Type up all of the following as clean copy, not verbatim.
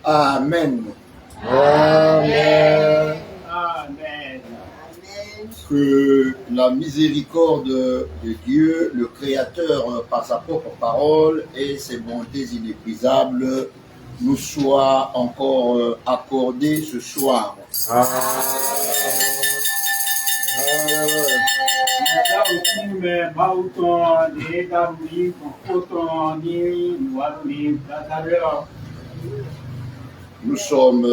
Amen. Amen. Amen. Que la miséricorde de Dieu, le Créateur, par sa propre parole et ses bontés inépuisables, nous soit encore accordée ce soir. Nous sommes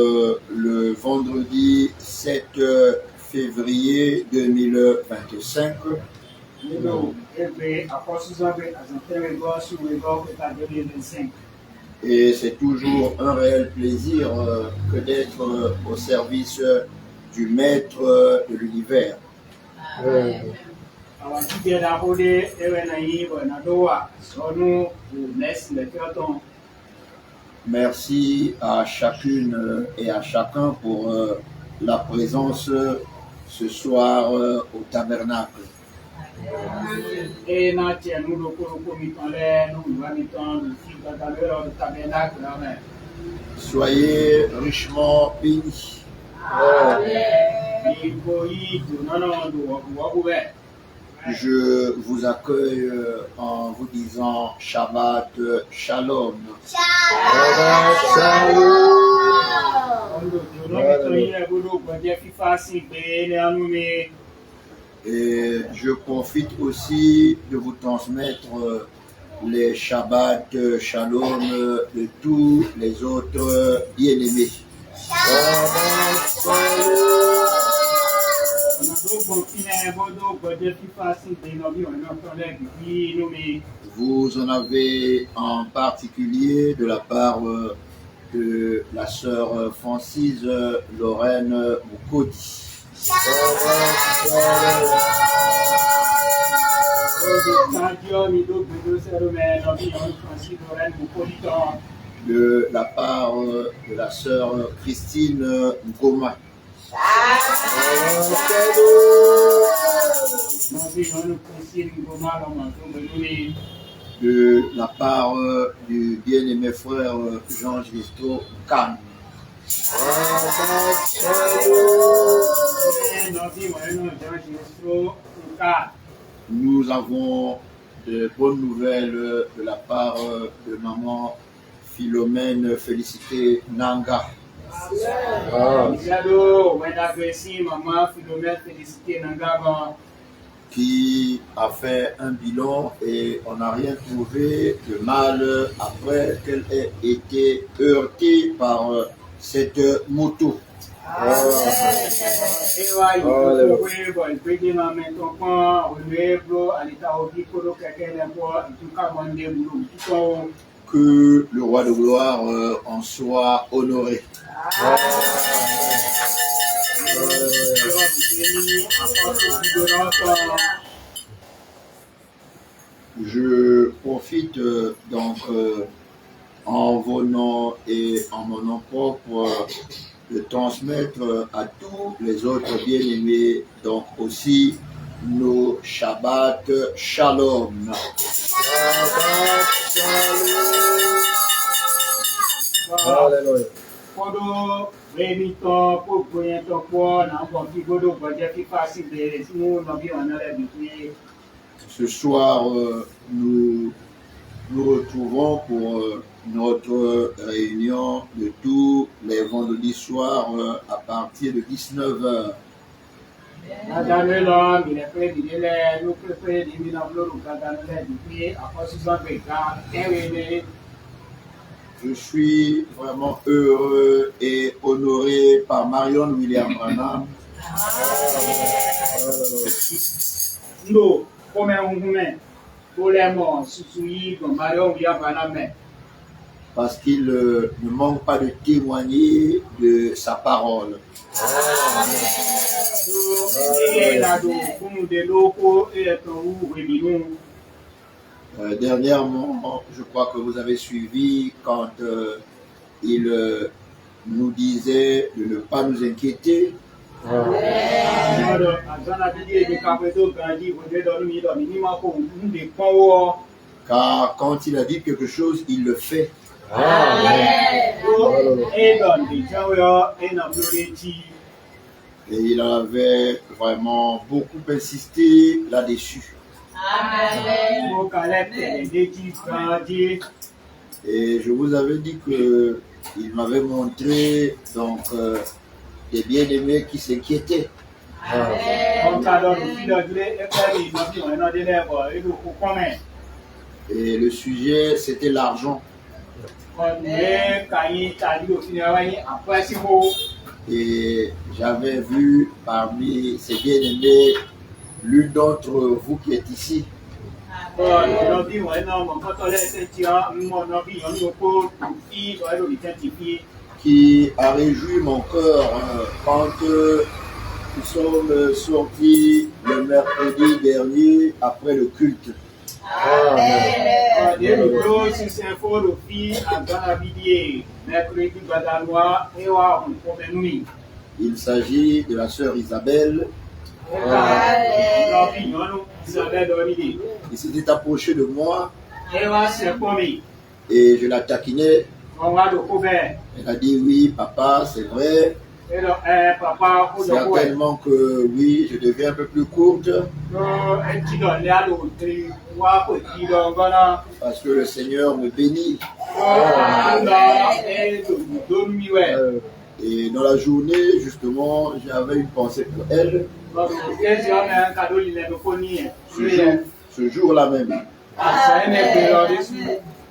le vendredi 7 février 2025. Et c'est toujours un réel plaisir que d'être au service du Maître de l'univers. Merci à chacune et à chacun pour la présence ce soir au tabernacle. Soyez richement bénis. Je vous accueille en vous disant Shabbat Shalom. Shabbat Shalom. Et je profite aussi de vous transmettre les Shabbat Shalom de tous les autres bien-aimés. Shabbat Shalom. Vous en avez en particulier de la part de la sœur Francis Lorraine Moukodi. De la part de la sœur Christine Ngoma. De la part du bien-aimé frère Jean-Gisto Khan. Nous avons de bonnes nouvelles de la part de maman Philomène Félicité Nanga. Qui a fait un bilan et on n'a rien trouvé de mal après qu'elle ait été heurtée par cette moto. Que le roi de gloire en soit honoré. Je profite donc en vos noms et en mon nom propre de transmettre à tous les autres bien-aimés donc aussi nos Shabbat Shalom. Shabbat Shalom. Alléluia. Ce soir, nous nous retrouvons pour notre réunion de tous les vendredis soirs à partir de 19h. Je suis vraiment heureux et honoré par Marion William Branham. Parce qu'il ne manque pas de témoigner de sa parole. Dernièrement, je crois que vous avez suivi quand il nous disait de ne pas nous inquiéter. Car quand il a dit quelque chose, il le fait. Et il avait vraiment beaucoup insisté là-dessus. Et je vous avais dit que il m'avait montré donc des bien-aimés qui s'inquiétaient. Et le sujet, c'était l'argent. Et j'avais vu parmi ces bien-aimés l'une d'entre vous qui est ici. Qui a réjoui mon cœur quand nous sommes sortis le mercredi dernier après le culte. Il s'agit de la sœur Isabelle. Il s'était approché de moi et je la taquinais. Elle a dit oui, papa, c'est vrai. Certainement que oui, je deviens un peu plus courte. Parce que le Seigneur me bénit. Et dans la journée, justement, j'avais une pensée pour elle. Ce jour-là même.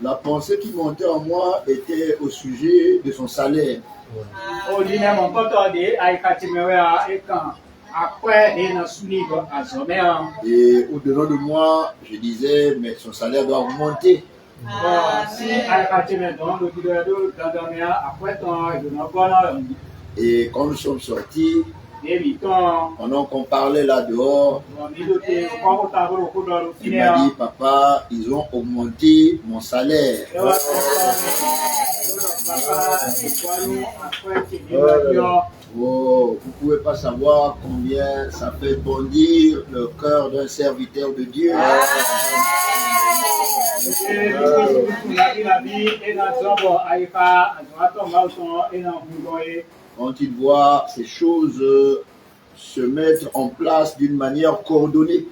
La pensée qui montait en moi était au sujet de son salaire. Et au-dedans de moi, je disais, mais son salaire doit augmenter. Et quand nous sommes sortis, pendant qu'on parlait là dehors, il m'a dit, papa, ils ont augmenté mon salaire. Oh, vous ne pouvez pas savoir combien ça fait bondir le cœur d'un serviteur de Dieu. Quand il voit ces choses se mettre en place d'une manière coordonnée.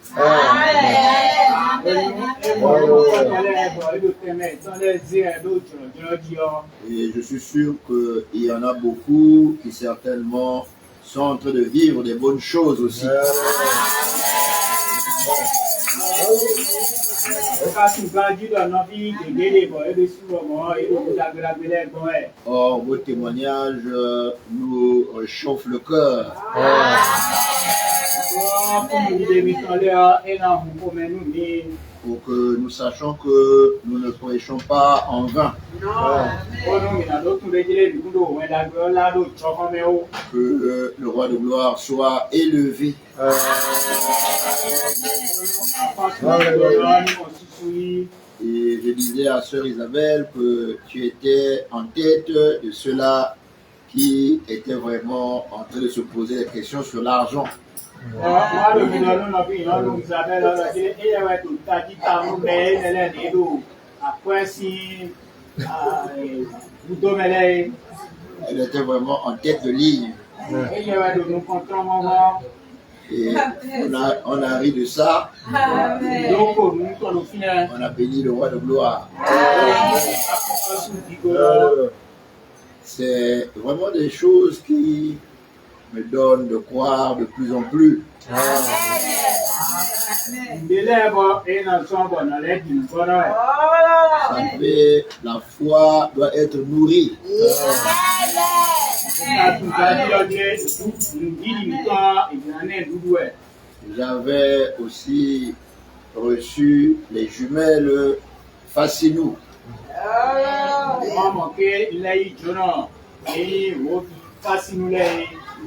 Et je suis sûr qu'il y en a beaucoup qui certainement sont en train de vivre des bonnes choses aussi. Or, vos témoignages nous réchauffent le cœur. Pour que nous sachions que nous ne prêchons pas en vain. Que le roi de gloire soit élevé. Et je disais à sœur Isabelle que tu étais en tête de ceux-là qui étaient vraiment en train de se poser des questions sur l'argent. Elle était vraiment en tête de ligne. Et on a ri de ça. On a béni le roi de gloire. C'est vraiment des choses qui me donnent de croire de plus en plus. La foi doit être nourrie. J'avais aussi reçu les jumelles Facinou.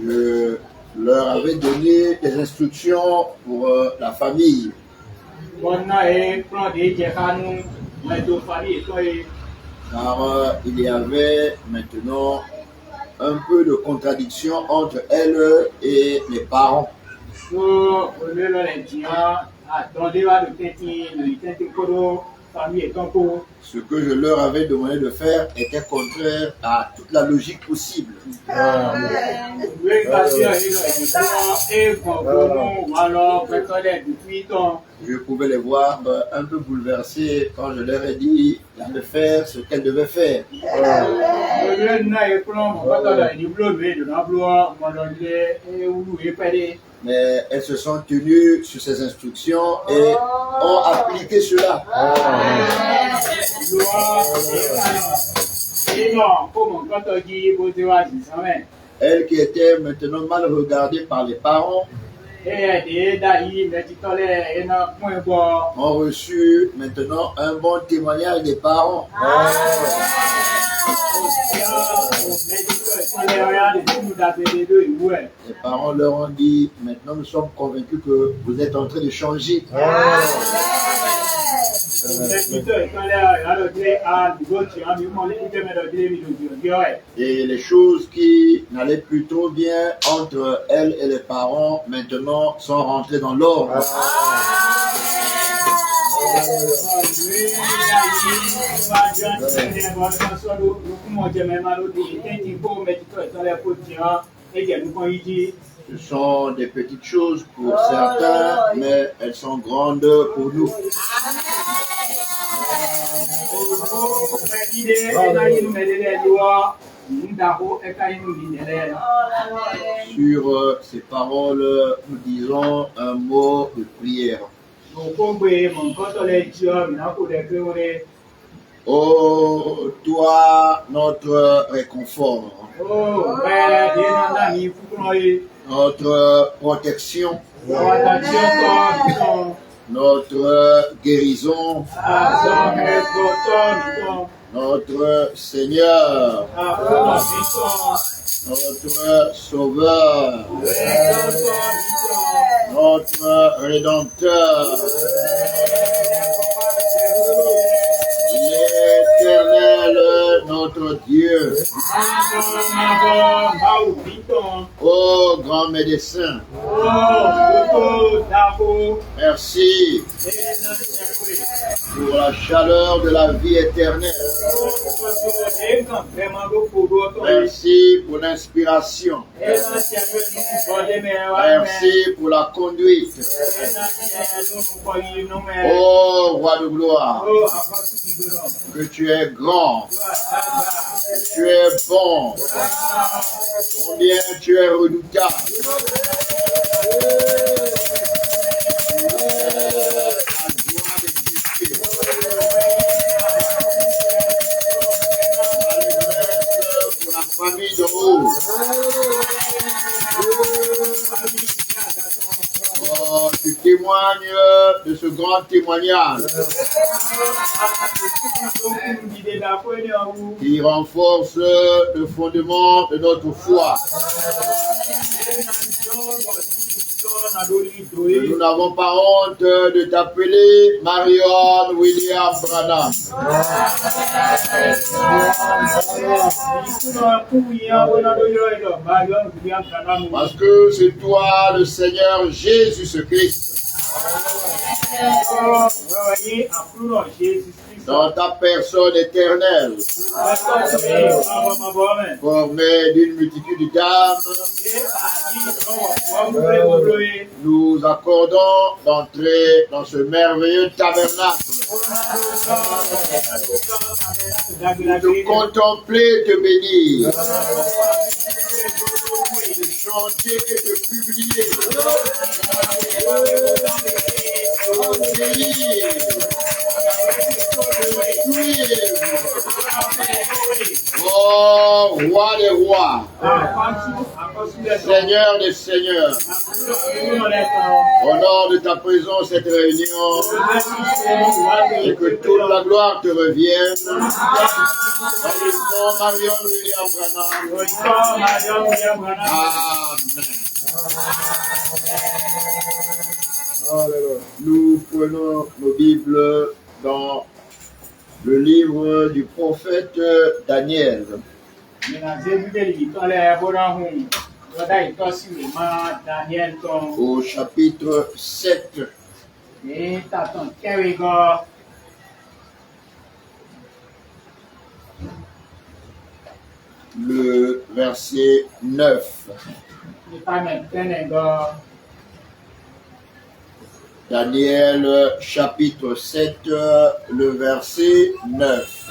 Je leur avais donné des instructions pour la famille. Car il y avait maintenant un peu de contradiction entre elle et les parents. Ce que je leur avais demandé de faire était contraire à toute la logique possible. Je pouvais les voir un peu bouleversés quand je leur ai dit de faire ce qu'elles devaient faire. Mais elles se sont tenues sur ces instructions et ont appliqué cela. Elles qui étaient maintenant mal regardées par les parents ont reçu maintenant un bon témoignage des parents. Les parents leur ont dit, maintenant nous sommes convaincus que vous êtes en train de changer. Et les choses qui n'allaient plus trop bien entre elles et les parents maintenant sont rentrées dans l'ordre. Ce sont des petites choses pour certains, mais elles sont grandes pour nous. Sur ces paroles, nous disons un mot de prière. Oh, toi, notre réconfort, notre protection, notre guérison, notre Seigneur, notre Sauveur, notre Rédempteur, l'Éternel, notre Dieu. Oh, grand médecin, merci pour la chaleur de la vie éternelle. Merci pour l'inspiration. Merci pour la conduite. Oh, roi de gloire, que tu es grand, que tu es bon, combien tu es redoutable. Famille de haut. Oh, tu témoignes de ce grand témoignage qui renforce le fondement de notre foi. Nous n'avons pas honte de t'appeler Marion William Branham. Parce que c'est toi le Seigneur Jésus-Christ. Dans ta personne éternelle, formée d'une multitude d'âmes, nous accordons d'entrer dans ce merveilleux tabernacle, de contempler, te bénir, de chanter et de publier, oh, roi des rois, Seigneur des seigneurs, au nom de ta présence, cette réunion, et que toute la gloire te revienne. Dans le nom Marion William Branham. Amen. Nous prenons nos Bibles dans le livre du prophète Daniel. Au chapitre 7. le verset 9. Daniel chapitre 7, le verset 9.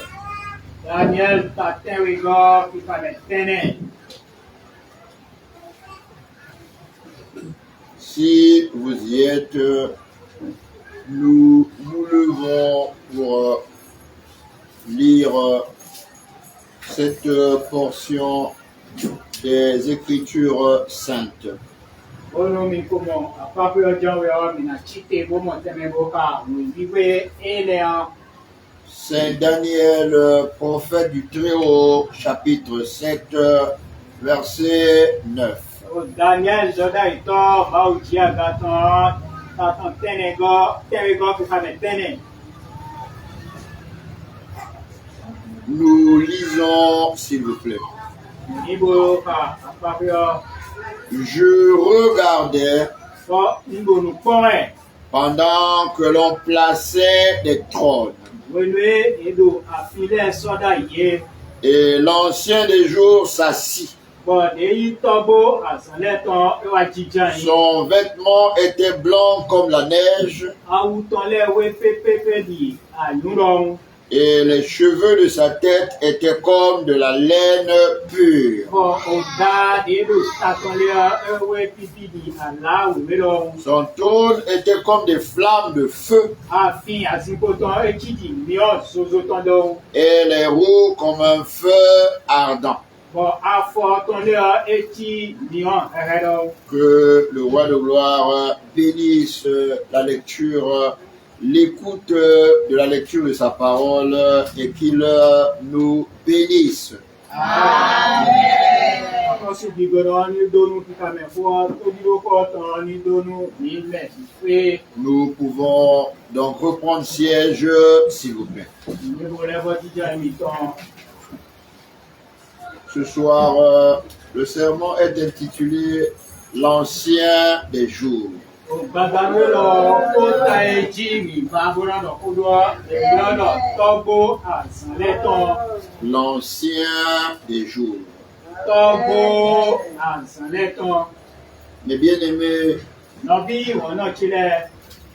Daniel Si vous y êtes, nous nous levons pour lire cette portion des Écritures saintes. Saint Daniel, prophète du Très-Haut, chapitre 7, verset 9. Daniel Nous lisons, s'il vous plaît. Je regardais pendant que l'on plaçait des trônes. Et l'ancien des jours s'assit. Son vêtement était blanc comme la neige. Et les cheveux de sa tête étaient comme de la laine pure. Son trône était comme des flammes de feu. Et les roues comme un feu ardent. Que le roi de gloire bénisse la lecture, l'écoute de la lecture de sa parole et qu'il nous bénisse. Amen. Nous pouvons donc reprendre siège, s'il vous plaît. Ce soir, le sermon est intitulé « L'Ancien des jours ». L'Ancien des jours. Mes bien-aimés,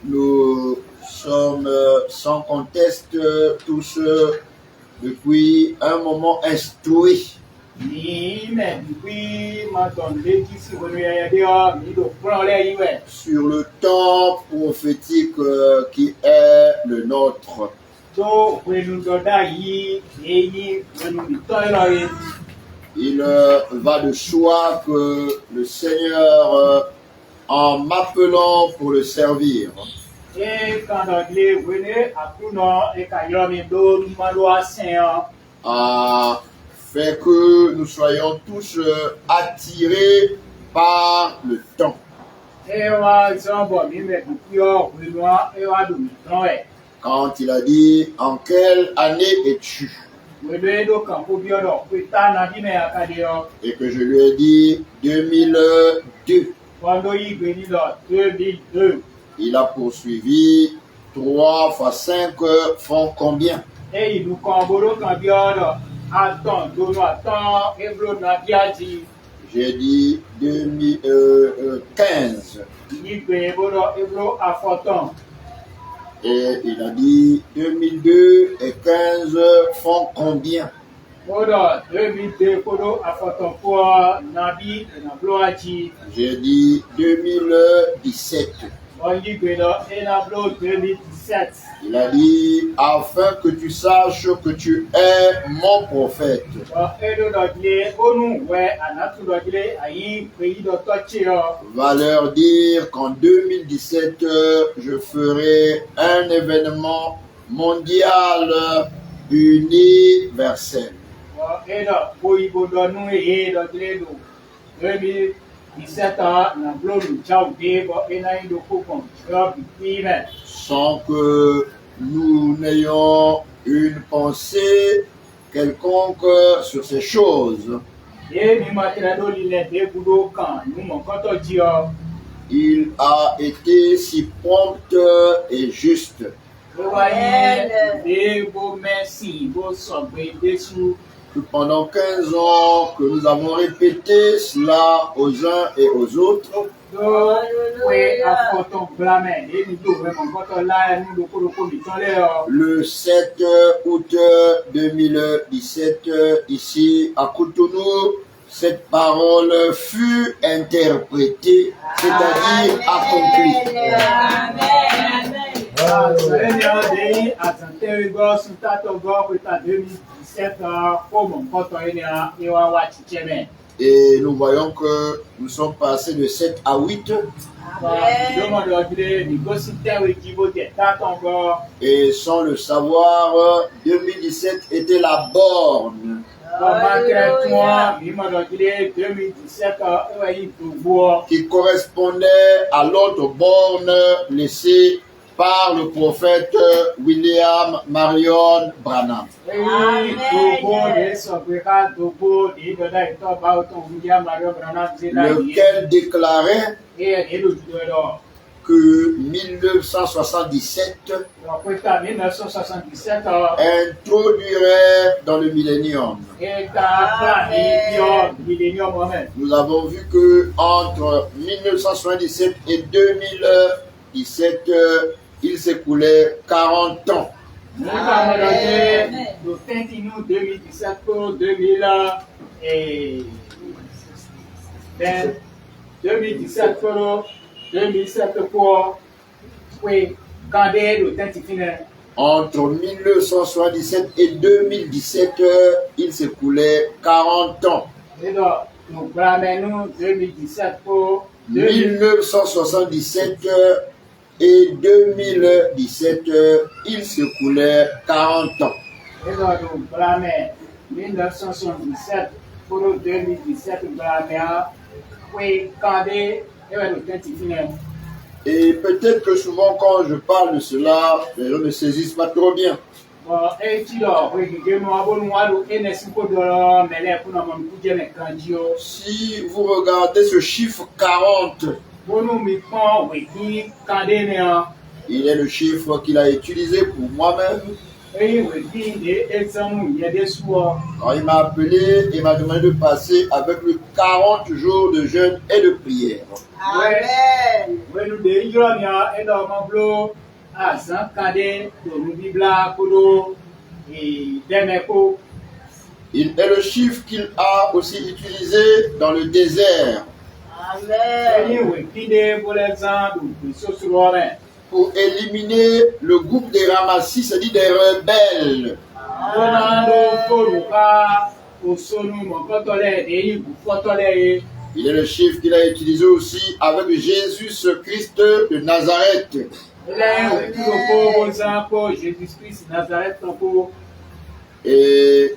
nous sommes sans conteste tous depuis un moment instruits sur le temps prophétique qui est le nôtre. Il va de soi que le Seigneur, en m'appelant pour le servir, a fait que nous soyons tous attirés par le temps. Quand il a dit « En quelle année es-tu » et que je lui ai dit « 2002 ». Il a poursuivi « 3 fois 5 font combien ?» J'ai dit 2015. Et il a dit 2002 et 15 font combien? J'ai dit 2017. Il a dit, afin que tu saches que tu es mon prophète. Va leur dire qu'en 2017, je ferai un événement mondial universel. Sans que nous n'ayons une pensée quelconque sur ces choses. Il a été si prompt et juste. que pendant 15 ans que nous avons répété cela aux uns et aux autres, le 7 août 2017, ici à Cotonou, cette parole fut interprétée, c'est-à-dire accomplie. Et nous voyons que nous sommes passés de 7 à 8. Et sans le savoir, 2017 était la borne qui correspondait à l'autre borne laissée par le prophète William Marion Branham. Lequel déclarait que 1977 introduirait dans le millénium. Nous avons vu que entre 1977 et 2017, il s'écoulait 40 ans. Entre 1977 et 2017, il s'écoulait 40 ans. 1977 et 2017, il s'écoulait 40 ans. 1977 pour 2017, et peut-être que souvent quand je parle de cela, les gens ne saisissent pas trop bien. Si vous regardez ce chiffre 40, il est le chiffre qu'il a utilisé pour moi-même. Quand il m'a appelé, il m'a demandé de passer avec lui 40 jours de jeûne et de prière. Amen. Il est le chiffre qu'il a aussi utilisé dans le désert. Amen. Pour éliminer le groupe des ramassis, c'est-à-dire des rebelles. Il est le chiffre qu'il a utilisé aussi avec Jésus-Christ de Nazareth. Et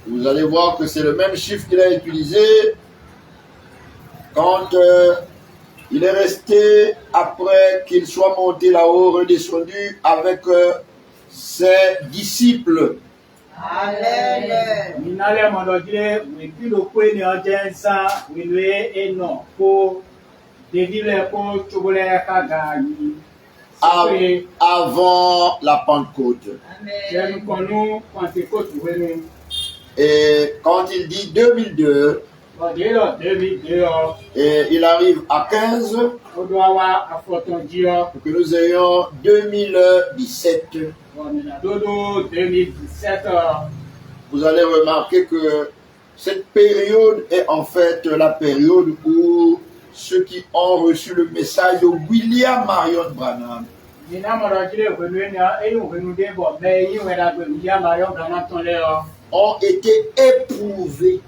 vous allez voir que c'est le même chiffre qu'il a utilisé quand il est resté, après qu'il soit monté là-haut, redescendu avec ses disciples. Amen. Avant la Pentecôte. Amen. Et quand il dit 2002, et il arrive à 15 pour que nous ayons 2017. Vous allez remarquer que cette période est en fait la période où ceux qui ont reçu le message de William Marion Branham ont été éprouvés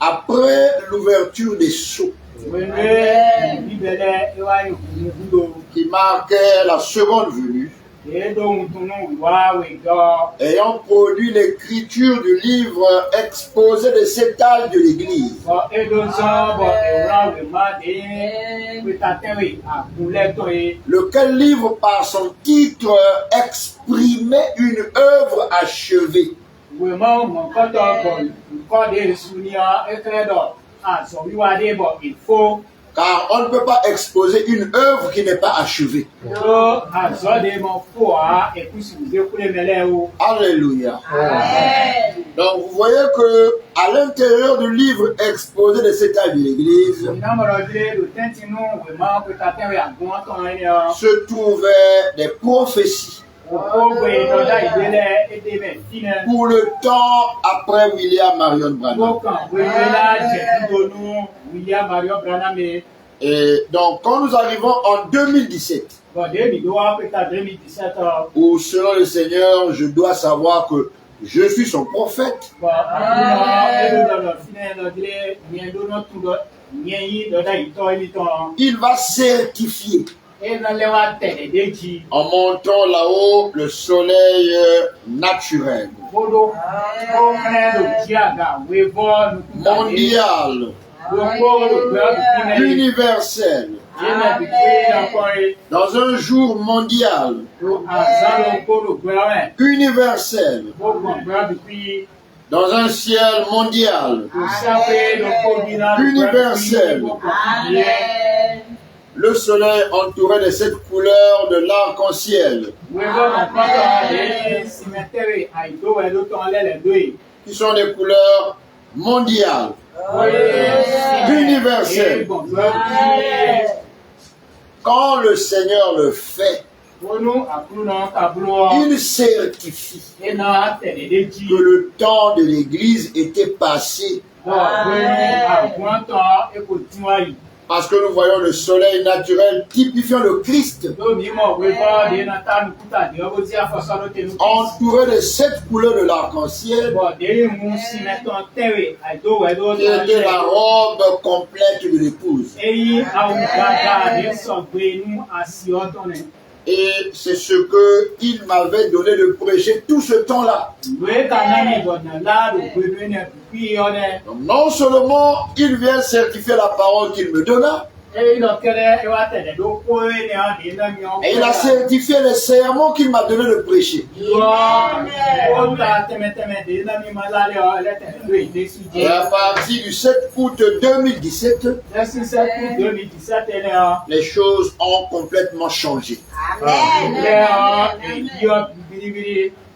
après l'ouverture des sceaux qui marquait la seconde venue, ayant produit l'écriture du livre exposé des 7 âges de l'Église. Lequel livre, par son titre, exprimait une œuvre achevée. Car on ne peut pas exposer une œuvre qui n'est pas achevée. Alléluia. Amen. Donc vous voyez que à l'intérieur du livre exposé de cet âge de l'Église se trouvaient des prophéties pour le temps après William Marion Branham. Et donc quand nous arrivons en 2017, où selon le Seigneur, je dois savoir que je suis son prophète, il va certifier en montant là-haut le soleil naturel, mondial, universel, dans un jour mondial, universel, dans un ciel mondial, universel. Amen. Le soleil entouré de cette couleur de l'arc-en-ciel, qui sont des couleurs mondiales, universelles. Quand le Seigneur le fait, il certifie que le temps de l'Église était passé. Parce que nous voyons le soleil naturel typifiant le Christ, entouré de cette couleur de l'arc-en-ciel, qui était la robe complète de l'épouse. Et c'est ce qu'il m'avait donné de prêcher tout ce temps-là. Donc, non seulement il vient certifier la parole qu'il me donna, et il a certifié les sermons qu'il m'a donné de prêcher. Et à partir du 7 août 2017, les choses ont complètement changé. Amen.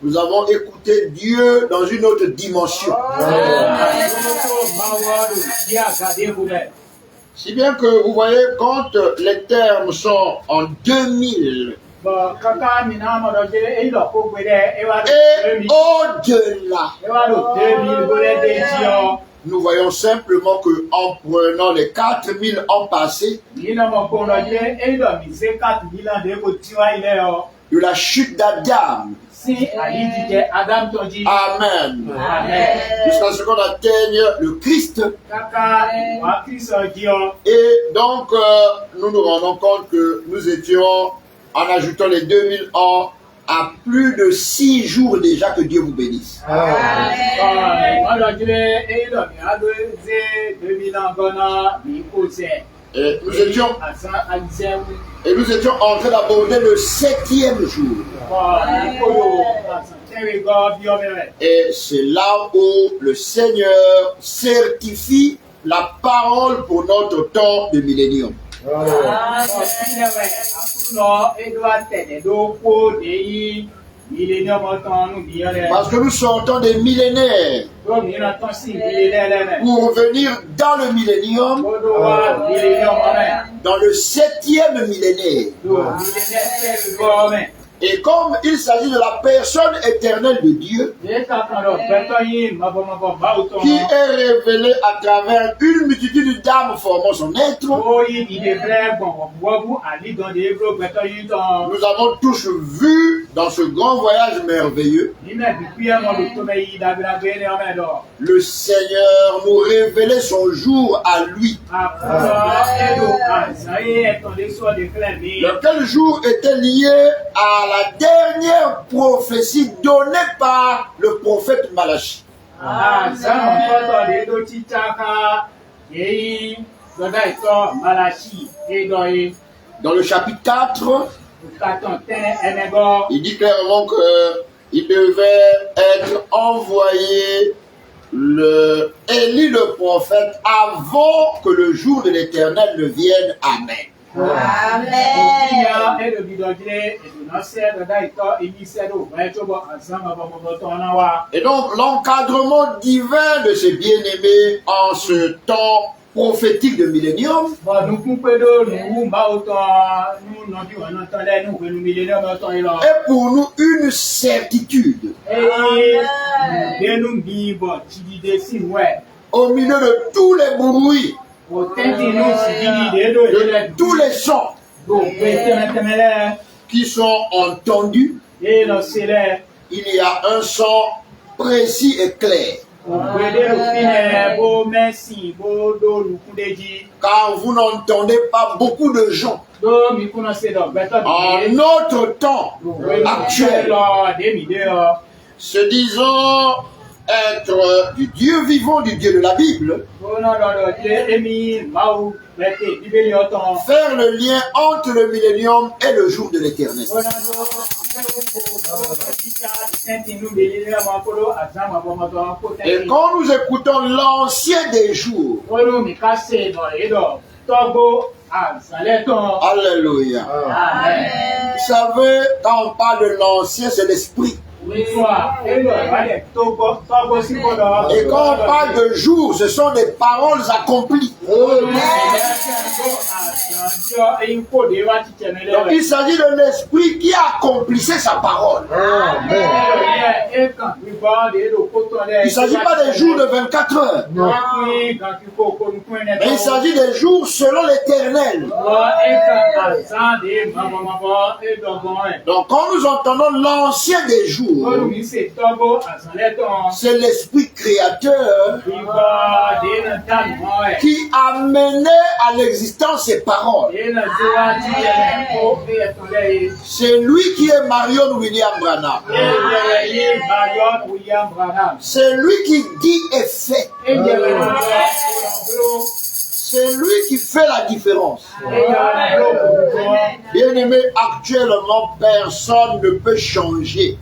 Nous avons écouté Dieu dans une autre dimension. Si bien que vous voyez, quand les termes sont en 2000 et au-delà, nous voyons simplement que en prenant les 4000 ans passés, de la chute d'Adam, Amen, jusqu'à ce qu'on atteigne le Christ. Et donc, nous nous rendons compte que nous étions, en ajoutant les 2000 ans, à plus de 6 jours déjà. Que Dieu vous bénisse. Et nous étions en train d'aborder le 7e jour. Et c'est là où le Seigneur certifie la parole pour notre temps de millénium. Parce que nous sortons des millénaires pour venir dans le millénium, dans le 7e millénaire. Et comme il s'agit de la personne éternelle de Dieu, qui est révélée à travers une multitude d'âmes formant son être, nous avons tous vu dans ce grand voyage merveilleux le Seigneur nous révélait son jour à lui. Lequel jour était lié à la dernière prophétie donnée par le prophète Malachi. Dans le chapitre 4, il dit clairement qu'il devait être envoyé Élie le prophète avant que le jour de l'Éternel ne vienne. Amen. Amen. Et donc l'encadrement divin de ces bien-aimés en ce temps prophétique de millénium est pour nous une certitude. Au milieu de tous les bruits, de tous les sons qui sont entendus, il y a un son précis et clair. Car vous n'entendez pas beaucoup de gens en notre temps actuel se disant être du Dieu vivant, du Dieu de la Bible, faire le lien entre le millénium et le jour de l'Éternel. Et quand nous écoutons l'ancien des jours, alléluia. Vous savez, quand on parle de l'ancien, c'est l'esprit. Et quand on parle de jour, ce sont des paroles accomplies. Donc il s'agit de l'esprit qui accomplissait sa parole. Il ne s'agit pas des jours de 24 heures. Mais il s'agit des jours selon l'Éternel. Donc quand nous entendons l'ancien des jours, c'est l'esprit créateur qui a mené à l'existence ces paroles. C'est lui qui est Marion William Branham. C'est lui qui dit et fait. C'est lui qui fait la différence. Bien aimé, actuellement, personne ne peut changer.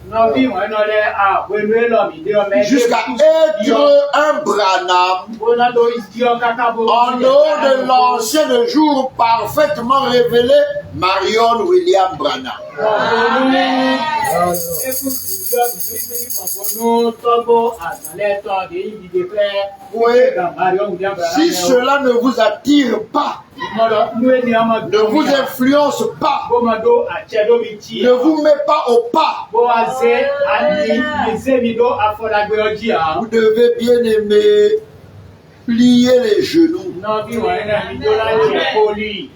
Jusqu'à être un Branham, en dehors de l'ancien jour parfaitement révélé, Marion William Branham. Oui. Si cela ne vous attire pas, ne vous influence pas, ne vous met pas au pas, vous devez bien aimer plier les genoux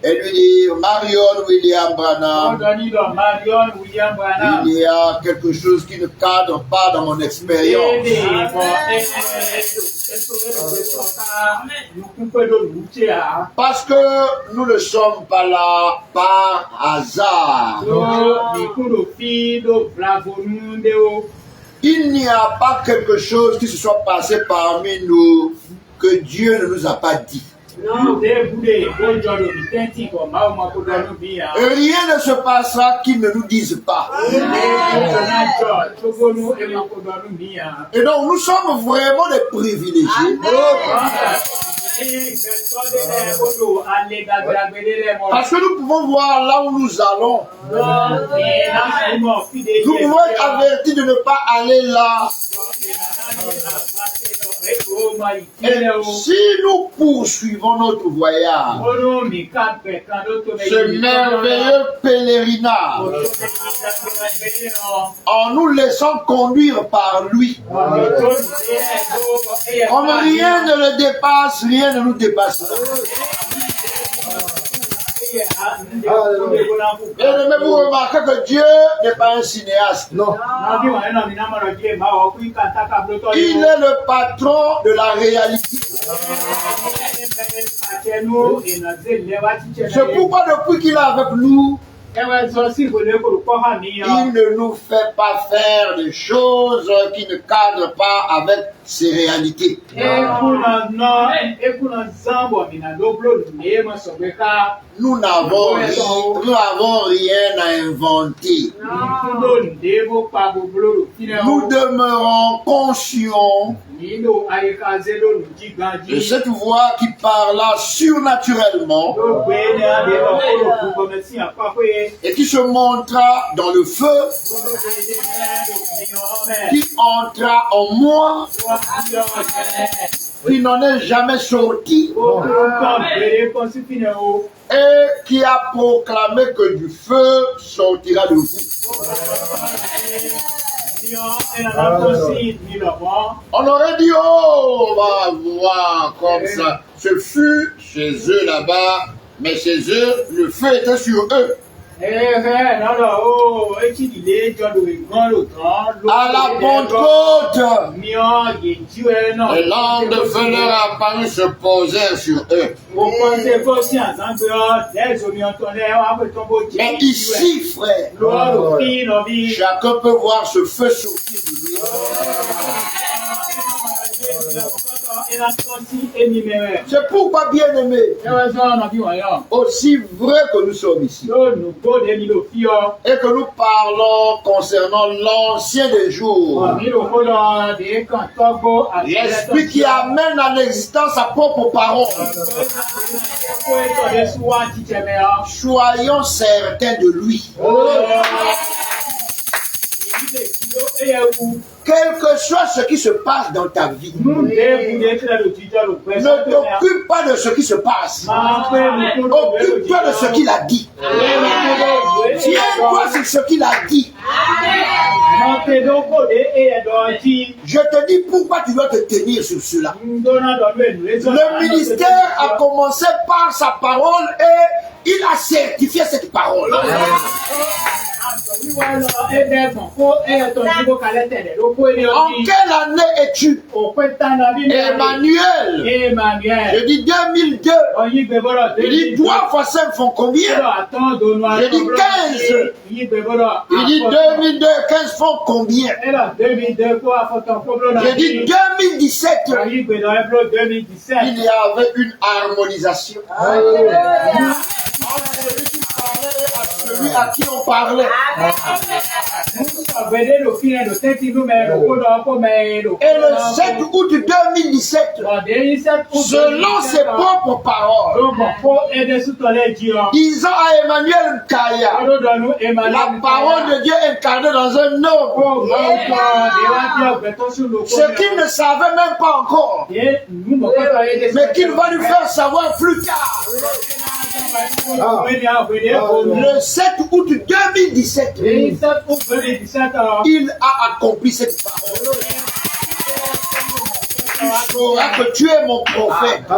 et lui dire, Marion William Branham, il y a quelque chose qui ne cadre pas dans mon expérience. Parce que nous ne sommes pas là par hasard. Il n'y a pas quelque chose qui se soit passé parmi nous que Dieu ne nous a pas dit. Rien ne se passera qu'il ne nous dise pas. Et donc nous sommes vraiment des privilégiés. Parce que nous pouvons voir là où nous allons. Nous pouvons être avertis de ne pas aller là. Et si nous poursuivons notre voyage, ce merveilleux pèlerinage, en nous laissant conduire par lui, comme rien ne le dépasse, rien ne nous dépassera. Et mais vous remarquez que Dieu n'est pas un cinéaste. Non. Il est le patron de la réalité. C'est pourquoi depuis qu'il est avec nous, il ne nous fait pas faire des choses qui ne cadrent pas avec ces réalités. nous n'avons rien à inventer. Nous demeurons conscients de cette voix qui parla surnaturellement et qui se montra dans le feu, qui entra en moi, qui n'en est jamais sorti et qui a proclamé que du feu sortira de vous. On aurait dit, oh, on va voir comme ça. Ce fut chez eux là-bas, mais chez eux, le feu était sur eux. À la Pentecôte, les langues de feu leur apparut se posèrent sur eux. Mais ici, frère, chacun peut voir ce feu sortir de lui. C'est pourquoi, bien aimé, aussi vrai que nous sommes ici, et que nous parlons concernant l'ancien des jours, l'esprit qui amène à l'existence sa propre parole, soyons certains de lui. Quel que soit ce qui se passe dans ta vie, ne t'occupe pas de ce qui se passe. Occupe-toi de ce qu'il a dit. Tiens-toi sur ce qu'il a dit. Je te dis pourquoi tu dois te tenir sur cela. Le ministère a commencé par sa parole et il a certifié cette parole. En quelle année es-tu? Emmanuel. Je dis 2002. Il dit 3 fois 5 font combien? Je dis 15. Il dit 2002, 15 font combien? Je dis 2017. Il y avait une harmonisation. Celui à qui on parlait. Et le 7 août 2017, selon ses propres paroles, disant à Emmanuel Nkaya, la parole de Dieu incarnée dans un homme, ce qu'il ne savait même pas encore, mais qu'il va lui faire savoir plus tard. Le 7 août 2017, il a accompli cette parole. Tu sauras que tu es mon prophète. En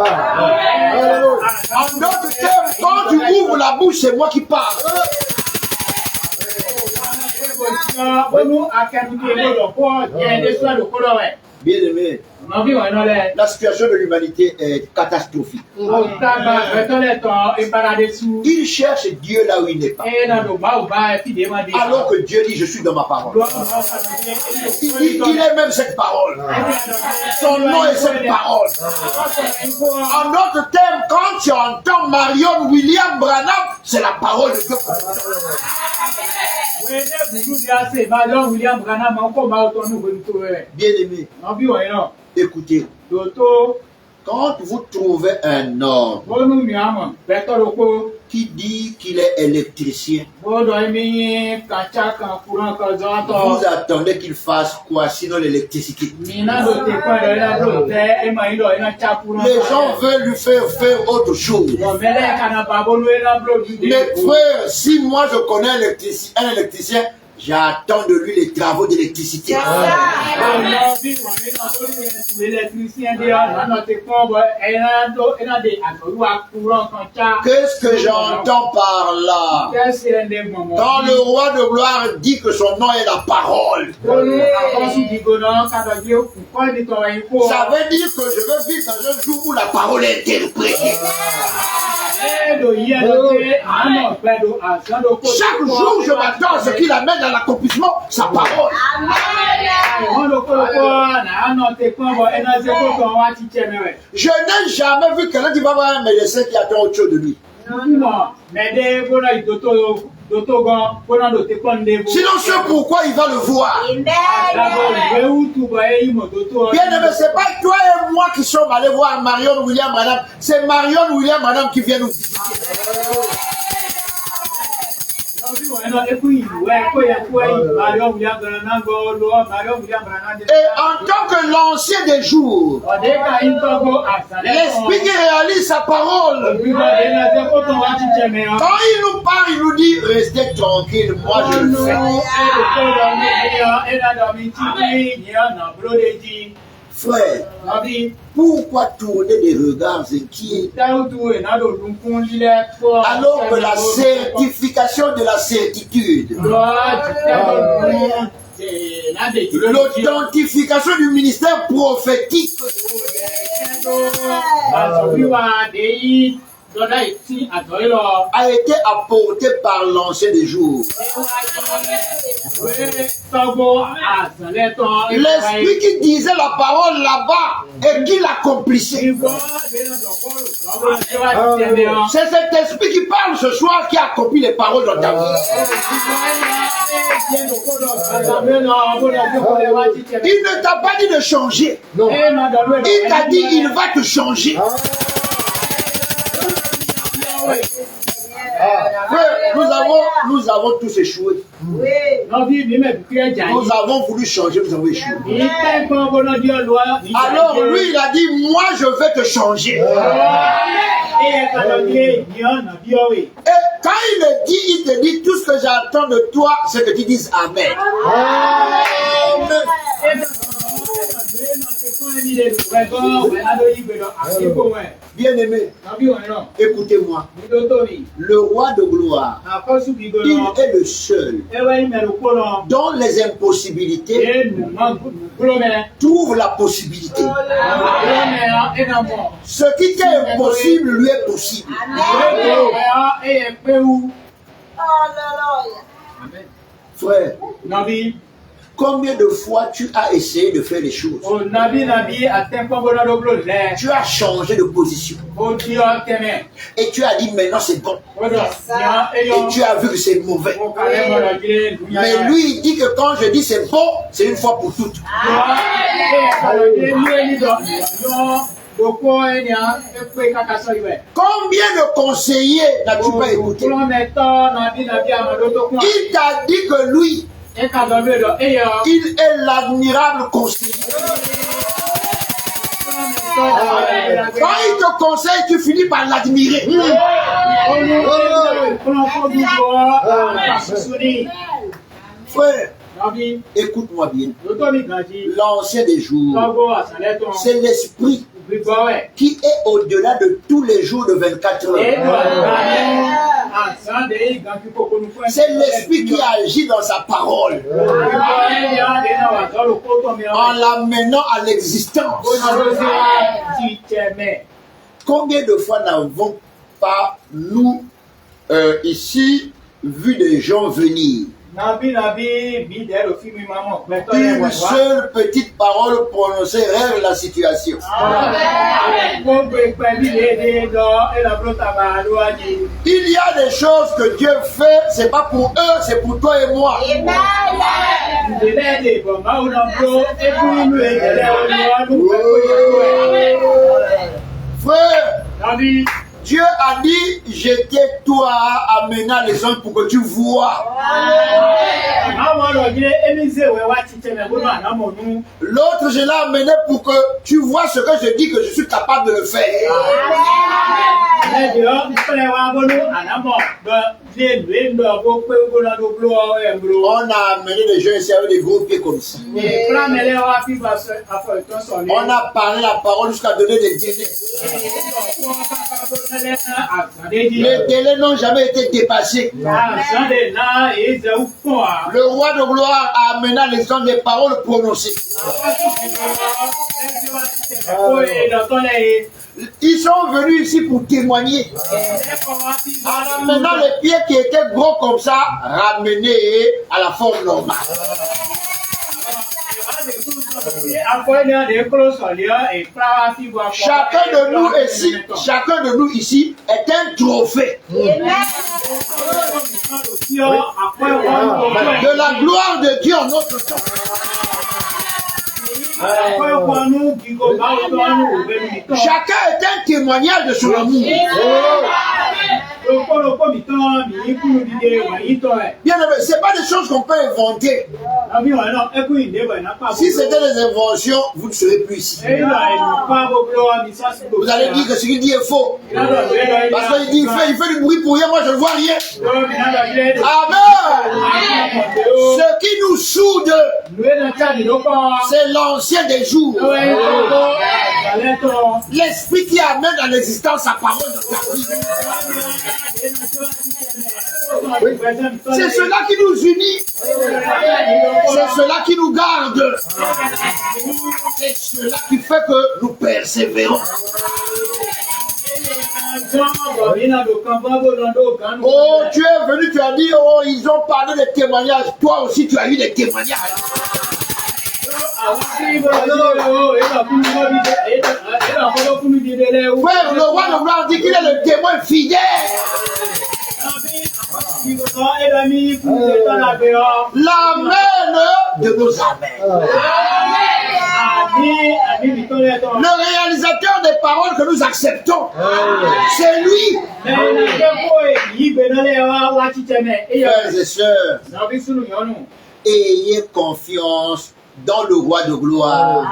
d'autres termes, quand tu ouvres la bouche, c'est moi qui parle. Bien aimé, la situation de l'humanité est catastrophique. Il cherche Dieu là où il n'est pas. Alors que Dieu dit, je suis dans ma parole. Il dit, il est même cette parole. Son nom est cette parole. En d'autres termes, quand tu entends Marion William Branham, c'est la parole de Dieu. Bien aimé, écoutez, quand vous trouvez un homme qui dit qu'il est électricien, vous attendez qu'il fasse quoi, sinon l'électricité? Les gens veulent lui faire autre chose. Mais frère, si moi je connais un électricien, j'attends de lui les travaux d'électricité. Qu'est-ce que j'entends par là? Quand le roi de gloire dit que son nom est la parole, ça veut dire que je veux vivre dans un jour où la parole est interprétée. Chaque jour, je m'attends à ce qu'il amène à l'accomplissement sa parole. Je n'ai jamais vu quelqu'un qui va voir un médecin qui attend autre chose de lui. Sinon, ce pourquoi il va le voir. Bien aimé, c'est pas toi et moi qui sommes allés voir Marion William Branham. C'est Marion William Branham qui vient nous visiter. Et en tant que l'ancien des jours, l'esprit qui réalise sa parole, quand il nous parle, il nous dit restez tranquille, moi je le fais. Frère, pourquoi tourner des regards inquiets alors que la certification de la certitude, l'authentification du ministère prophétique a été apportée par l'ancien des jours. L'esprit qui disait la parole là-bas et qui l'accomplissait. C'est cet esprit qui parle ce soir qui accomplit les paroles dans ta vie. Il ne t'a pas dit de changer. Il t'a dit il va te changer. Nous avons tous échoué. Nous avons voulu changer, nous avons échoué. Alors lui, il a dit, moi je vais te changer. Et quand il le dit, il te dit, tout ce que j'attends de toi, c'est que tu dises Amen. Bien aimé, écoutez-moi. Le roi de gloire, il est le seul dont les impossibilités trouvent la possibilité. Ce qui était impossible lui est possible. Frère, combien de fois tu as essayé de faire les choses? Tu as changé de position. Et tu as dit maintenant c'est bon. Et tu as vu que c'est mauvais. Mais lui il dit que quand je dis c'est bon, c'est une fois pour toutes. Combien de conseillers n'as-tu pas écouté? Il t'a dit que lui, il est l'admirable conseiller. Quand il te conseille, tu finis par l'admirer. Frère, écoute-moi bien. L'ancien des jours, c'est l'esprit qui est au-delà de tous les jours de 24 heures. C'est l'esprit qui agit dans sa parole en l'amenant à l'existence. Combien de fois n'avons pas nous ici vu des gens venir? Une seule petite parole prononcée règle la situation. Il y a des choses que Dieu fait, c'est pas pour eux, c'est pour toi et moi. Frère, Dieu a dit, j'étais toi amenant les hommes pour que tu vois. L'autre, je l'ai amené pour que tu vois ce que je dis que je suis capable de le faire. On a amené les gens ici avec des gros pieds comme ça. On a parlé la parole jusqu'à donner des délais. Les délais n'ont jamais été dépassés. Le roi de gloire a amené les gens des paroles prononcées. Ils sont venus ici pour témoigner. En amenant les pieds qui étaient gros comme ça, ramenés à la forme normale. Chacun de nous ici est un trophée de la gloire de Dieu en notre temps. Chacun est un témoignage de son amour. Bien, ce n'est pas des choses qu'on peut inventer. Si c'était des inventions, vous ne serez plus ici. Vous allez dire que ce qu'il dit est faux. Parce qu'il dit, il fait du bruit pour rien, moi je ne vois rien. Amen. Ce qui nous soude, c'est l'ancien des jours. L'esprit qui amène à l'existence sa parole de ta vie. C'est cela qui nous unit. C'est cela qui nous garde. C'est cela qui fait que nous persévérons. Oh, tu es venu, tu as dit, oh, ils ont parlé des témoignages. Toi aussi, tu as eu des témoignages. Frère, le roi de gloire dit qu'il est le témoin fidèle. L'amen de nos amens. Le réalisateur des paroles que nous acceptons, c'est lui. Frères et sœurs, ayez confiance dans le roi de gloire.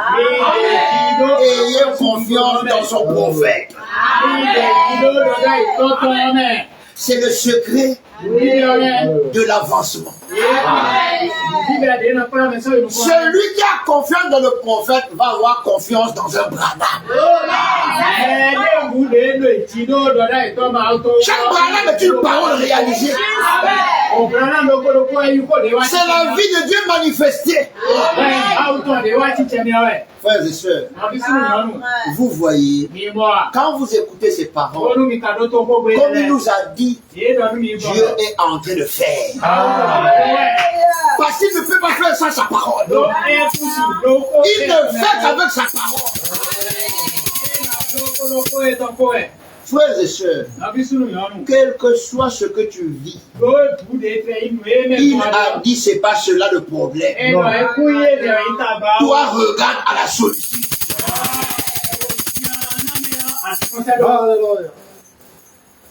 Ayez confiance dans son prophète. C'est le secret de l'avancement. Celui qui a confiance dans le prophète va avoir confiance dans un Branham. Chaque Branham est une parole réalisée. C'est la vie de Dieu manifestée. Frères et sœurs, vous voyez, quand vous écoutez ces paroles, comme il nous a dit, Dieu est en train de faire. Parce qu'il ne peut pas faire sans sa parole. Il ne fait qu'avec sa parole. Frères et sœurs, quel que soit ce que tu vis, il a dit c'est pas cela le problème. Toi, regarde à la solution.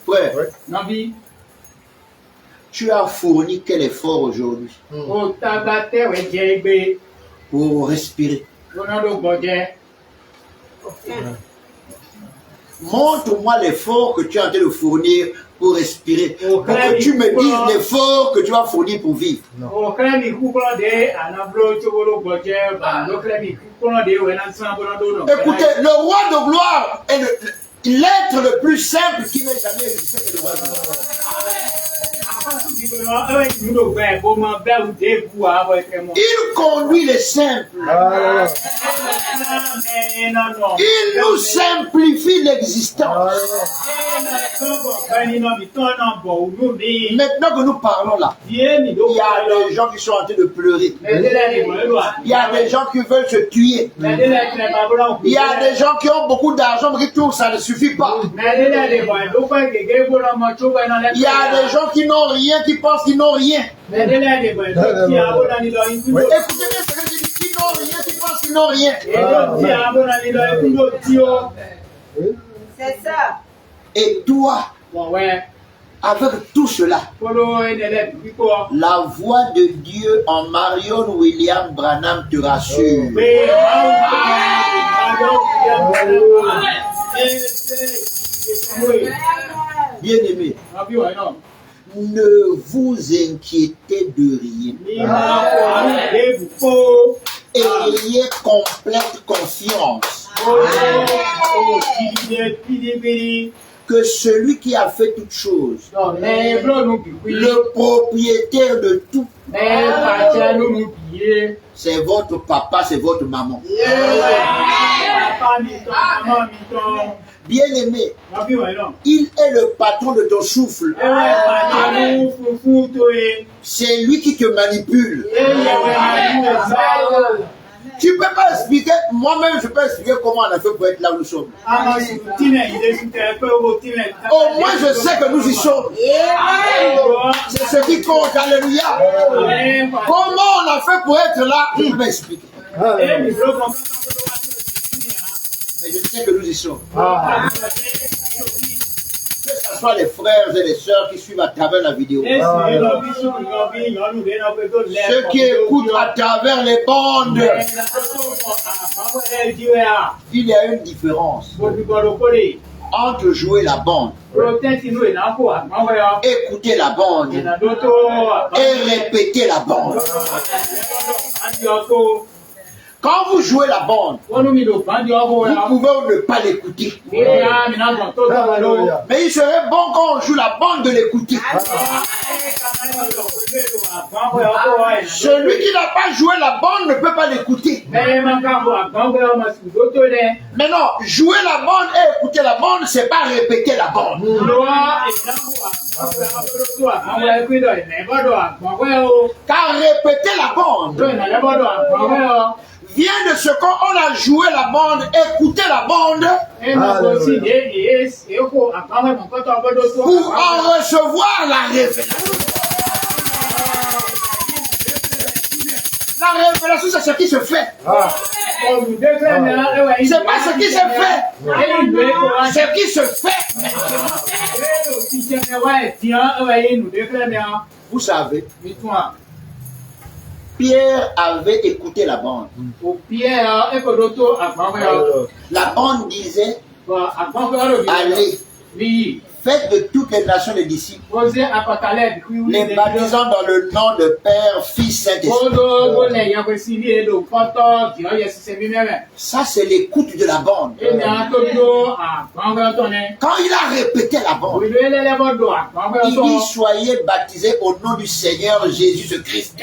Frère, tu as fourni quel effort aujourd'hui pour respirer? Montre-moi l'effort que tu es en train de fournir pour respirer. Pour que tu me dises l'effort que tu vas fournir pour vivre. Écoutez, le roi de gloire est l'être le plus simple qui n'ait jamais existé que le roi de gloire. Il conduit les simples. Il nous simplifie l'existence. Maintenant que nous parlons là, il y a des gens qui sont en train de pleurer. Il y a des gens qui veulent se tuer. Il y a des gens qui ont beaucoup d'argent, mais qui trouvent que ça ne suffit pas. Il y a des gens qui n'ont rien, qui pensent qu'ils n'ont rien. Écoutez bien ce que je dis, qui n'ont rien, qui pensent qu'ils n'ont rien. C'est ça. Et toi, avec tout cela, la voix de Dieu en Marion William Branham te rassure. Bien-aimé, ne vous inquiétez de rien. Ayez complète confiance que celui qui a fait toutes choses, le propriétaire de tout, c'est votre papa, c'est votre maman. Bien-aimé, il est le patron de ton souffle. C'est lui qui te manipule. Tu ne peux pas expliquer, moi-même je peux expliquer comment on a fait pour être là où nous sommes. Au moins je sais que nous y sommes. C'est ce qui compte, alléluia. Comment on a fait pour être là, je peux expliquer. Mais je sais que nous y sommes. Que ce soit les frères et les sœurs qui suivent à travers la vidéo. Ceux qui écoutent à travers les bandes. Il y a une différence entre jouer la bande, écouter la bande et répéter la bande. Quand vous jouez la bande, vous pouvez ne pas l'écouter. Mais il serait bon quand on joue la bande de l'écouter. Celui qui n'a pas joué la bande ne peut pas l'écouter. Mais non, jouer la bande et écouter la bande, c'est pas répéter la bande. Car répéter la bande vient de ce qu'on a joué la bande, écouté la bande, pour en recevoir la révélation. La révélation, c'est ce qui se fait. C'est pas ce qui se fait. Ce qui se fait. Vous savez, Pierre avait écouté la bande. La bande disait, allez, faites de toutes les nations des disciples, les baptisant dans le nom de Père, Fils, Saint-Esprit. Ça, c'est l'écoute de la bande. Quand il a répété la bande, il dit, soyez baptisés au nom du Seigneur Jésus-Christ.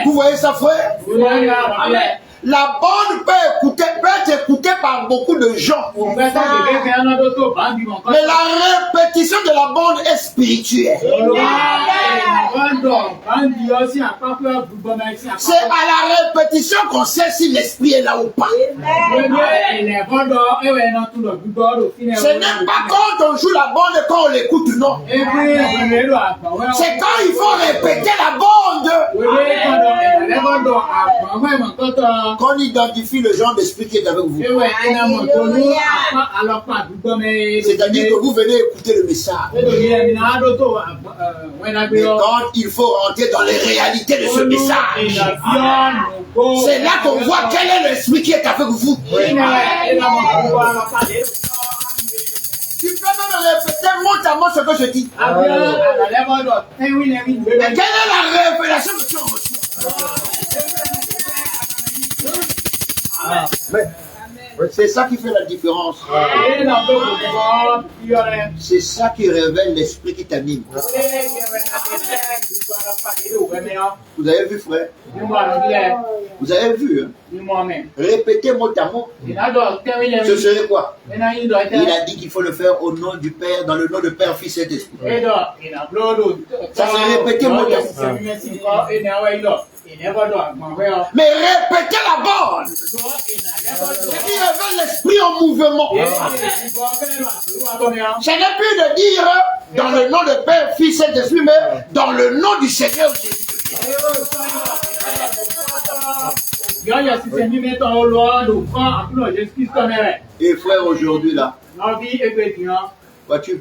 Vous voyez ça, frère? La bande peut être écoutée par beaucoup de gens. Mais la répétition de la bande est spirituelle. C'est à la répétition qu'on sait si l'esprit est là ou pas. Ce n'est pas quand on joue la bande et quand on l'écoute, non. C'est quand il faut répéter la bande qu'on identifie le genre d'esprit qui est avec vous. C'est-à-dire que vous venez écouter le message. Mais quand il faut rentrer dans les réalités de ce message, c'est là qu'on voit quel est l'esprit qui est avec vous. Tu peux même répéter mot à mot ce que je dis. Mais quelle est la révélation que tu as reçue? C'est ça qui fait la différence. C'est ça qui révèle l'esprit qui t'anime. Vous avez vu, frère? Vous avez vu, hein? Répétez mot à mot. Ce serait quoi? Il a dit qu'il faut le faire au nom du Père, dans le nom de Père, Fils et Esprit. Ça c'est répéter mot à mot. Mais répétez la bande. Ce qui révèle l'esprit en mouvement. Ce n'est plus de dire dans le nom de Père, Fils et Esprit, mais dans le nom du Seigneur Jésus. Et frère, aujourd'hui là,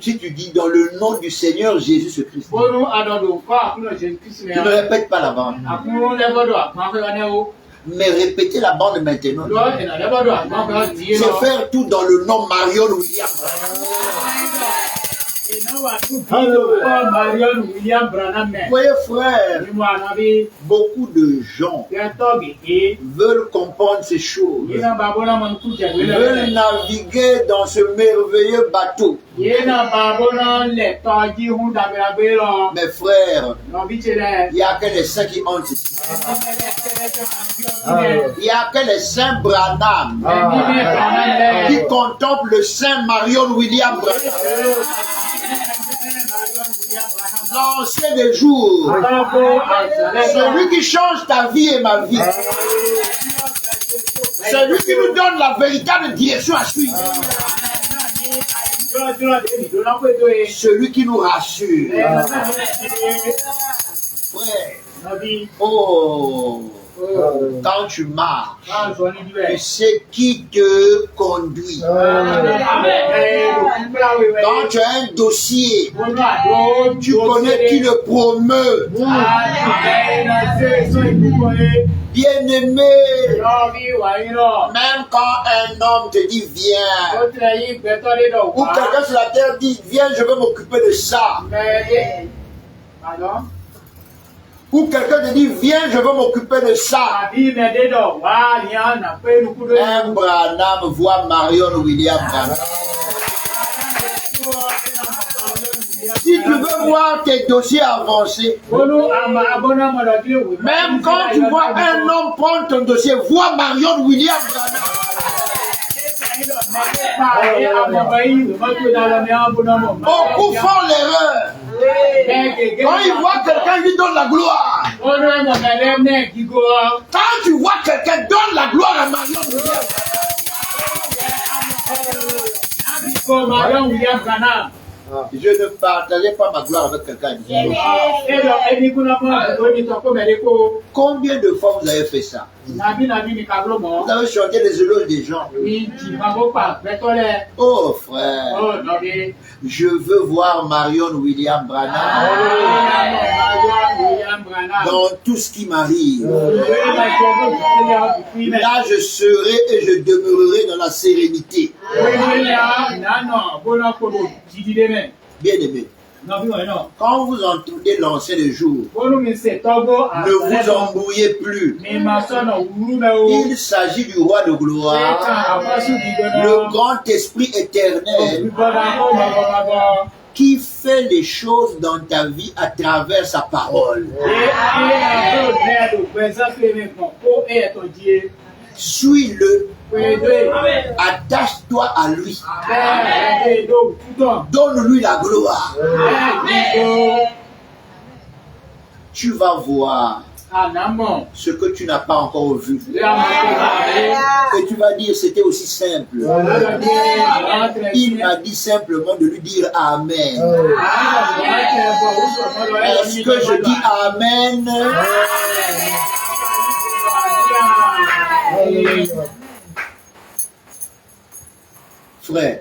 si tu dis dans le nom du Seigneur Jésus-Christ, tu ne répètes pas la bande. Mais répétez la bande maintenant. C'est faire tout dans le nom Marion William. Vous voyez, frère, beaucoup de gens veulent comprendre ces choses, veulent naviguer dans ce merveilleux bateau. Mes frères, il n'y a que les saints qui ont ici. Il n'y a que les saints Branham qui contemplent le saint Marion William Branham. l'ancien des jours, celui qui change ta vie et ma vie, celui qui nous donne la véritable direction à suivre, celui qui nous rassure. Frère, oh, quand tu marches, tu sais qui te conduit. Quand tu as un dossier, tu connais qui le promeut. Bien-aimé, même quand un homme te dit viens, ou quelqu'un sur la terre dit viens, je vais m'occuper de ça. Ou quelqu'un te dit viens, je vais m'occuper de ça. Un Branham voit Marion William Branham. Si tu veux voir tes dossiers avancer, même quand tu vois un homme prendre ton dossier, vois Marion William Branham. Beaucoup font l'erreur. Quand ils voient quelqu'un lui donne la gloire. Quand tu vois quelqu'un donne la gloire à Marion William Branham. Je ne partageais pas ma gloire avec quelqu'un. Combien de fois vous avez fait ça? Vous avez chanté les éloges des gens. Oh frère, je veux voir Marion William Branham dans tout ce qui m'arrive. Là je serai et je demeurerai dans la sérénité. Bien aimé, quand vous entendez l'ancien des jours, ne vous embrouillez plus. Il s'agit du roi de gloire, le grand esprit éternel qui fait les choses dans ta vie à travers sa parole. Suis-le. Attache-toi à lui. Donne-lui la gloire. Tu vas voir ce que tu n'as pas encore vu. Et tu vas dire c'était aussi simple. Il m'a dit simplement de lui dire Amen. Est-ce que je dis Amen? Frère,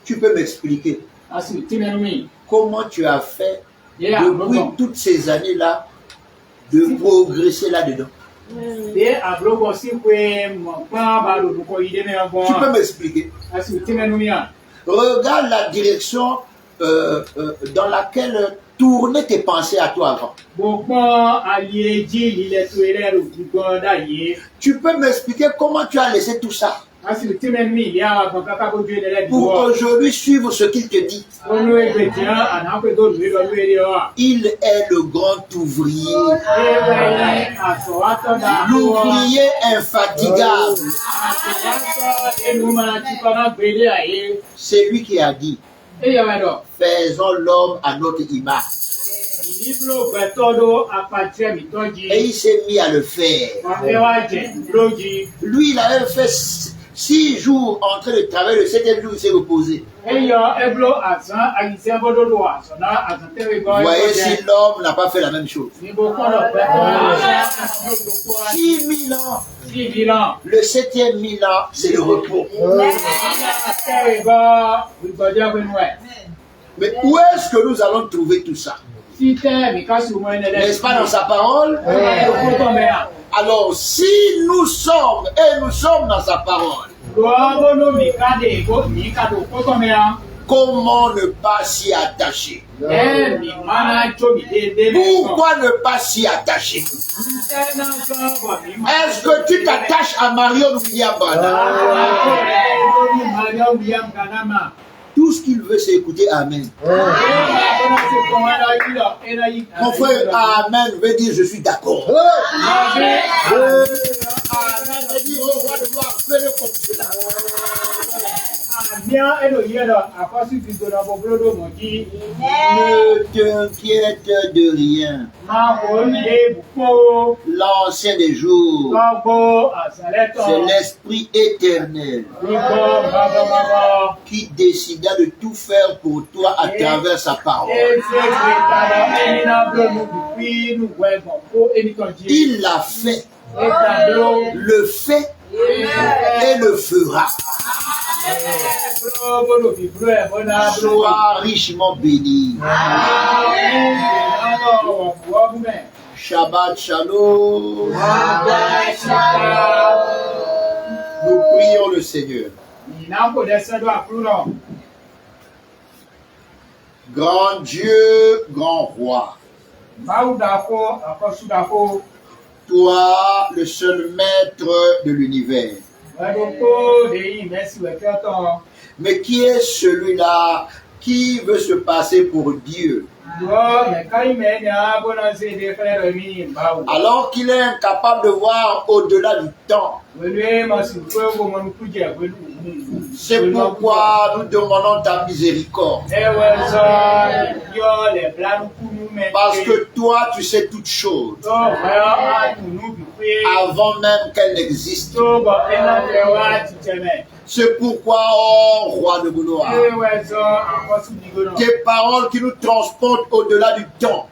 tu peux m'expliquer comment tu as fait depuis toutes ces années-là de progresser là-dedans? Tu peux m'expliquer? Regarde la direction dans laquelle tournaient tes pensées à toi avant. Tu peux m'expliquer comment tu as laissé tout ça pour aujourd'hui suivre ce qu'il te dit? Il est le grand ouvrier, l'ouvrier infatigable. C'est lui qui a dit faisons l'homme à notre image. Et il s'est mis à le faire. Lui, il avait fait 6 jours en train de travailler, le 7e jour, il s'est reposé. Vous voyez, si l'homme n'a pas fait la même chose. 6 000 ans. Le 7e 1000 ans, c'est le repos. Mais où est-ce que nous allons trouver tout ça? N'est-ce pas dans sa parole? Alors, si nous sommes, et nous sommes dans sa parole, comment ne pas s'y attacher? Pourquoi ne pas s'y attacher? Est-ce que tu t'attaches à Marion William Branham? Tout ce qu'il veut, c'est écouter Amen. Mon frère, Amen veut dire je suis d'accord. Amen veut dire on va devoir faire comme cela. Ne t'inquiète de rien. L'ancien des jours, c'est l'Esprit éternel qui décida de tout faire pour toi à travers sa parole. Il l'a fait, le fait et le fera. Sois richement béni. Shabbat Shalom. Nous prions le Seigneur. Grand Dieu, grand roi. Toi, le seul maître de l'univers. Mais qui est celui-là qui veut se passer pour Dieu? Alors qu'il est incapable de voir au-delà du temps. C'est pourquoi nous demandons ta miséricorde. Parce que toi, tu sais toutes choses. Avant même qu'elles n'existent. C'est pourquoi, oh roi de gloire, tes paroles qui nous transportent au-delà du temps,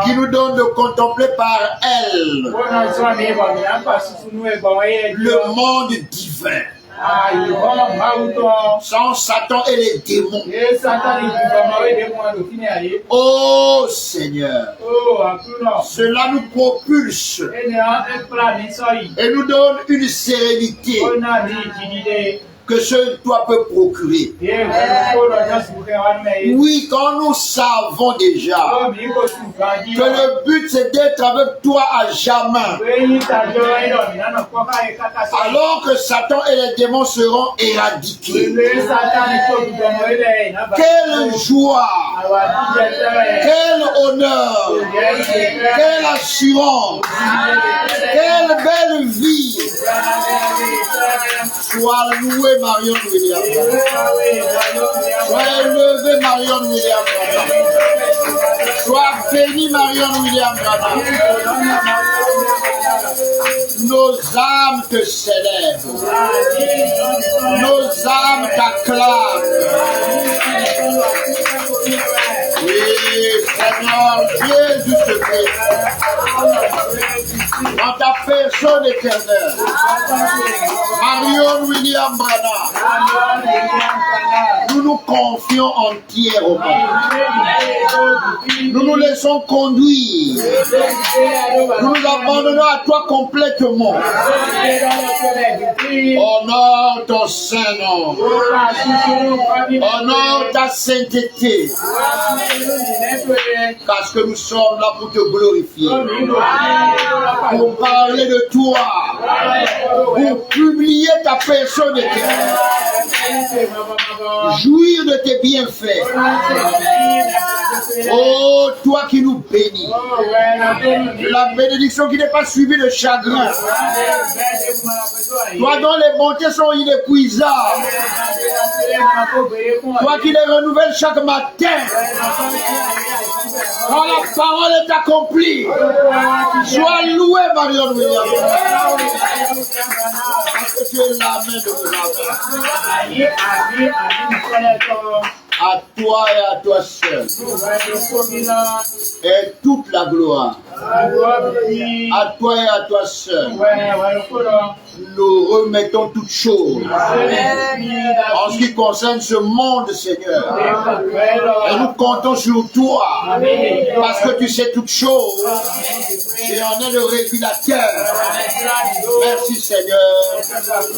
qui nous donnent de contempler par elles le monde divin. Sans Satan et les démons. Oh Seigneur, cela nous propulse et nous donne une sérénité que seul toi peux procurer. Oui, quand nous savons déjà que le but c'est d'être avec toi à jamais, alors que Satan et les démons seront éradiqués. Quelle joie, quel honneur, quelle assurance, quelle belle vie. Sois loué Marion William. Sois élevé Marion William. Sois béni Marion William. Nos âmes te célèbrent. Nos âmes t'acclament. Oui, Seigneur, Dieu du secret. Dans ta personne éternelle. Marion William Branham. Nous nous confions entièrement. Nous nous laissons conduire. Nous nous abandonnons à toi complètement. Honore ton Saint-Nom. Honore ta sainteté. Parce que nous sommes là pour te glorifier. Pour parler de toi. Pour publier ta personne éternelle. Jouir de tes bienfaits. Oh, toi qui nous bénis. La bénédiction qui n'est pas suivie de chagrin. Toi dont les bontés sont inépuisables. Toi qui les renouvelles chaque matin. Quand la parole est accomplie. Sois loué, Marion William. Parce que tu es la main de gloire. À toi et à toi seul et toute la gloire. À toi et à toi seul. Nous remettons toutes choses. En ce qui concerne ce monde, Seigneur. Et nous comptons sur toi. Parce que tu sais toutes choses. Tu en es le régulateur. Merci, Seigneur,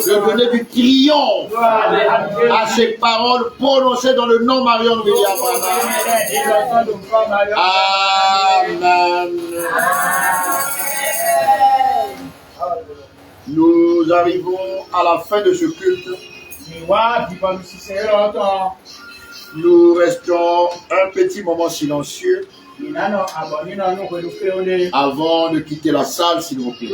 de donner du triomphe à ces paroles prononcées dans le nom Marion William. Amen. Nous arrivons à la fin de ce culte. Nous restons un petit moment silencieux avant de quitter la salle, s'il vous plaît.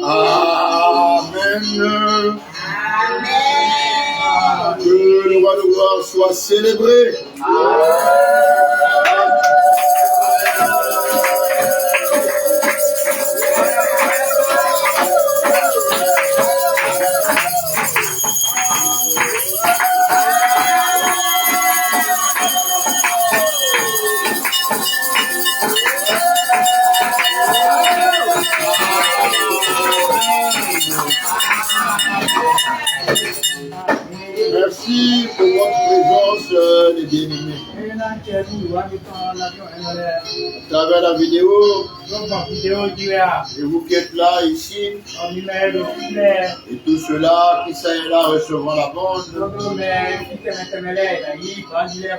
Amen. Que le roi de gloire soit célébré. Merci pour votre présence, les bien-aimés. À travers la vidéo, et vous qui êtes là, ici, et tous ceux-là qui ça et là recevront la bande,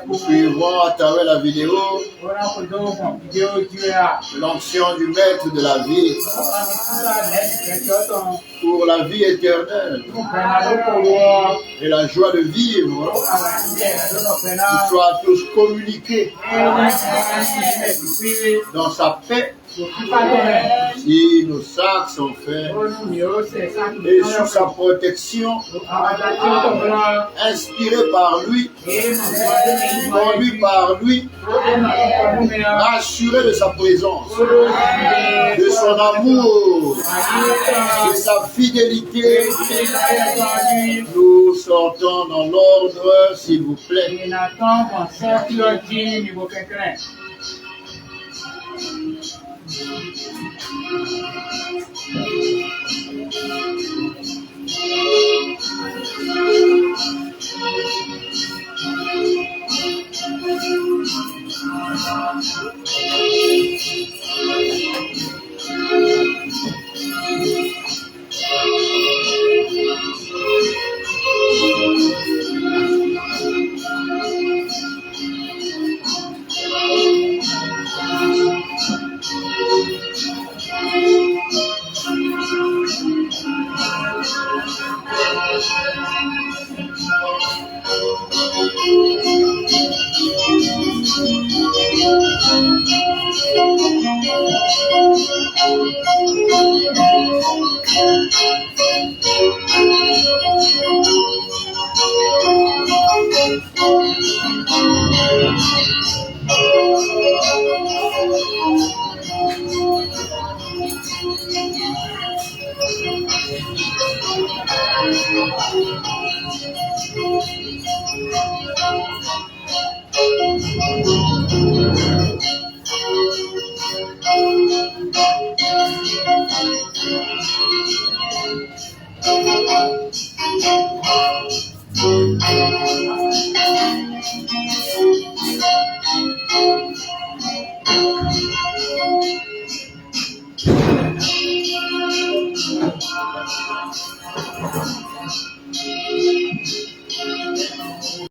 nous suivrons à travers la vidéo l'onction du maître de la vie pour la vie éternelle et la joie de vivre, qu'ils soient tous communiqués dans sa paix. Si nos sacs sont faits et sous sa protection, inspirés par lui, conduits par lui, rassurés de sa présence, de son amour, de sa fidélité, nous sortons dans l'ordre, s'il vous plaît.